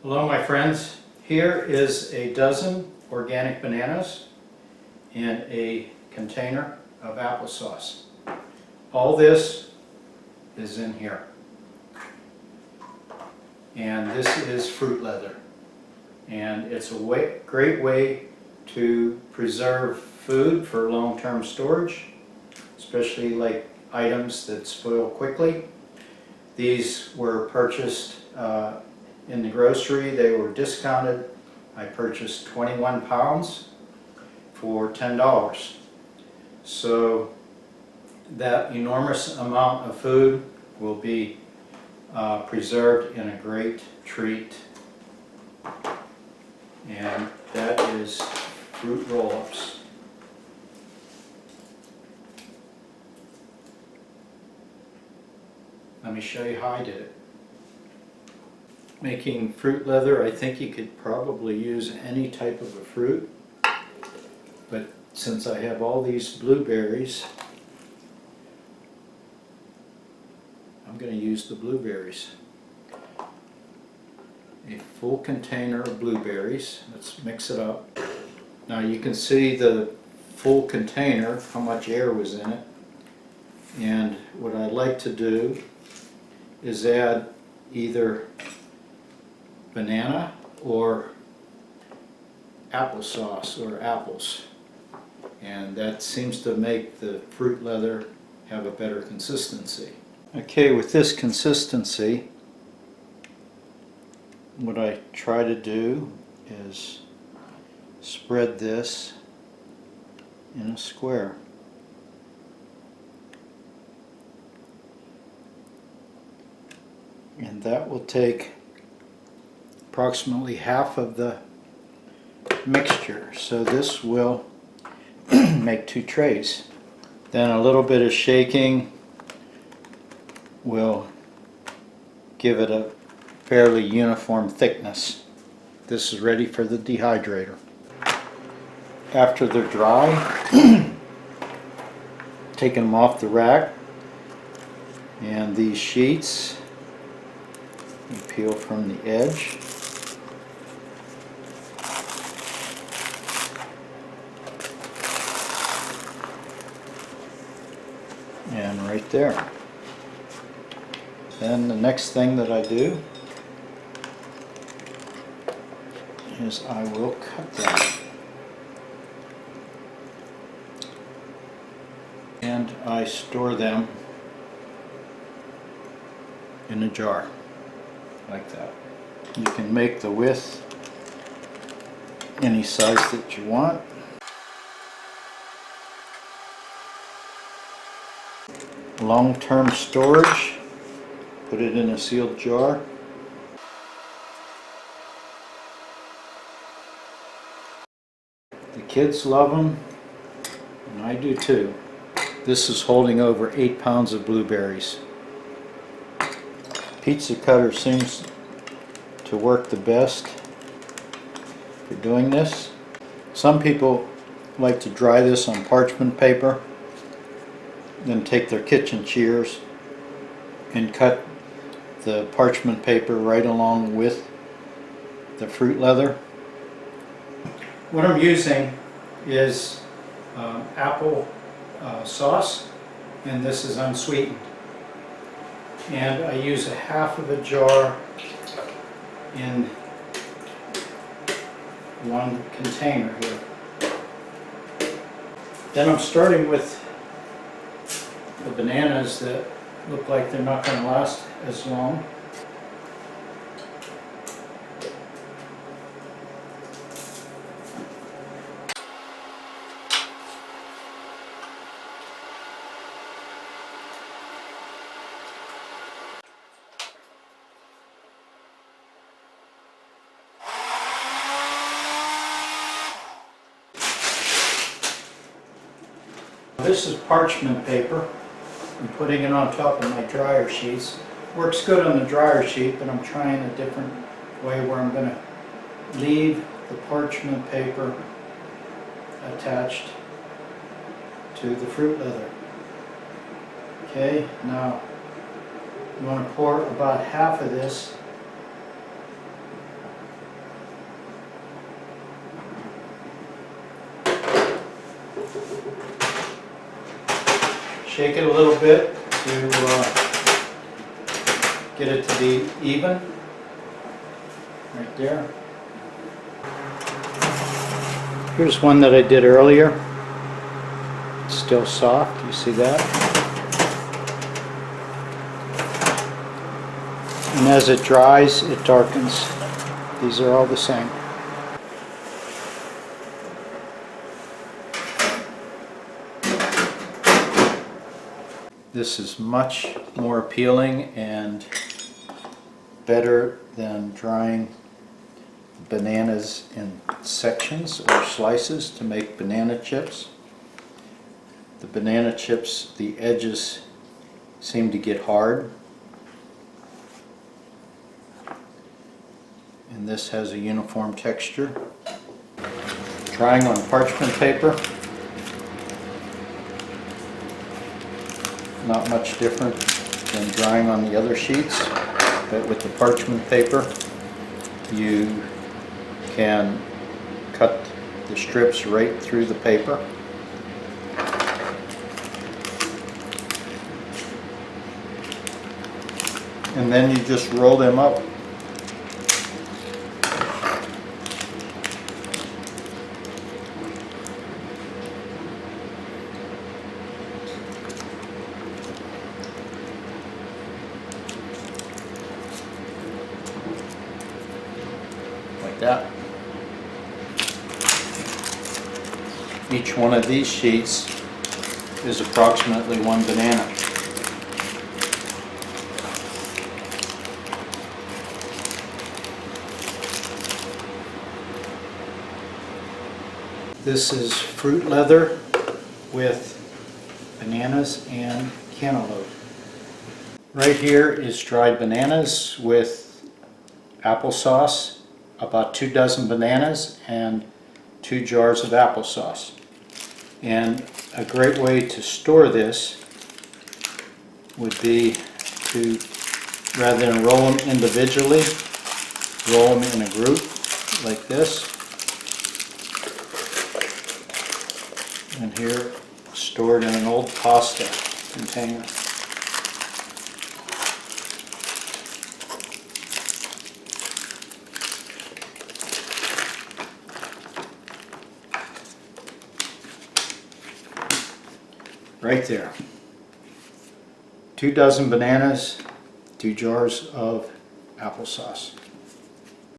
Hello my friends, here is a dozen organic bananas in a container of applesauce. All this is in here. And this is fruit leather. And it's a great way to preserve food for long-term storage, especially like items that spoil quickly. These were purchased in the grocery. They were discounted. I purchased 21 pounds for $10. So that enormous amount of food will be preserved in a great treat. And that is fruit roll-ups. Let me show you how I did it. Making fruit leather, I think you could probably use any type of a fruit, but since I have all these blueberries, I'm going to use the blueberries. A full container of blueberries. Let's mix it up. Now you can see the full container, how much air was in it, and what I'd like to do is add either banana or applesauce or apples, and that seems to make the fruit leather have a better consistency. Okay, with this consistency, what I try to do is spread this in a square. And that will take approximately half of the mixture. So this will make 2 trays. Then a little bit of shaking will give it a fairly uniform thickness. This is ready for the dehydrator. After they're dry, taking them off the rack, and these sheets you peel from the edge. And right there. Then the next thing that I do is I will cut them. And I store them in a jar, like that. You can make the width any size that you want. Long-term storage, put it in a sealed jar. The kids love them, and I do too. This is holding over 8 pounds of blueberries. Pizza cutter seems to work the best for doing this. Some people like to dry this on parchment paper, then take their kitchen shears and cut the parchment paper right along with the fruit leather. What I'm using is apple sauce, and this is unsweetened. And I use a half of a jar in one container here. Then I'm starting with the bananas that look like they're not going to last as long. This is parchment paper. I'm putting it on top of my dryer sheets. Works good on the dryer sheet, but I'm trying a different way where I'm going to leave the parchment paper attached to the fruit leather. Okay, now you want to pour about half of this Shake it a little bit to get it to be even. Right there. Here's one that I did earlier. It's still soft, you see that? And as it dries, it darkens. These are all the same. This is much more appealing and better than drying bananas in sections or slices to make banana chips. The banana chips, the edges seem to get hard, and this has a uniform texture. Drying on parchment paper, not much different than drying on the other sheets, but with the parchment paper you can cut the strips right through the paper. And then you just roll them up. Like that. Each one of these sheets is approximately one banana. This is fruit leather with bananas and cantaloupe. Right here is dried bananas with applesauce, about 2 dozen bananas and 2 jars of applesauce. And a great way to store this would be to, rather than roll them individually, roll them in a group like this. And here, stored in an old pasta container. Right there. 2 dozen bananas, 2 jars of applesauce.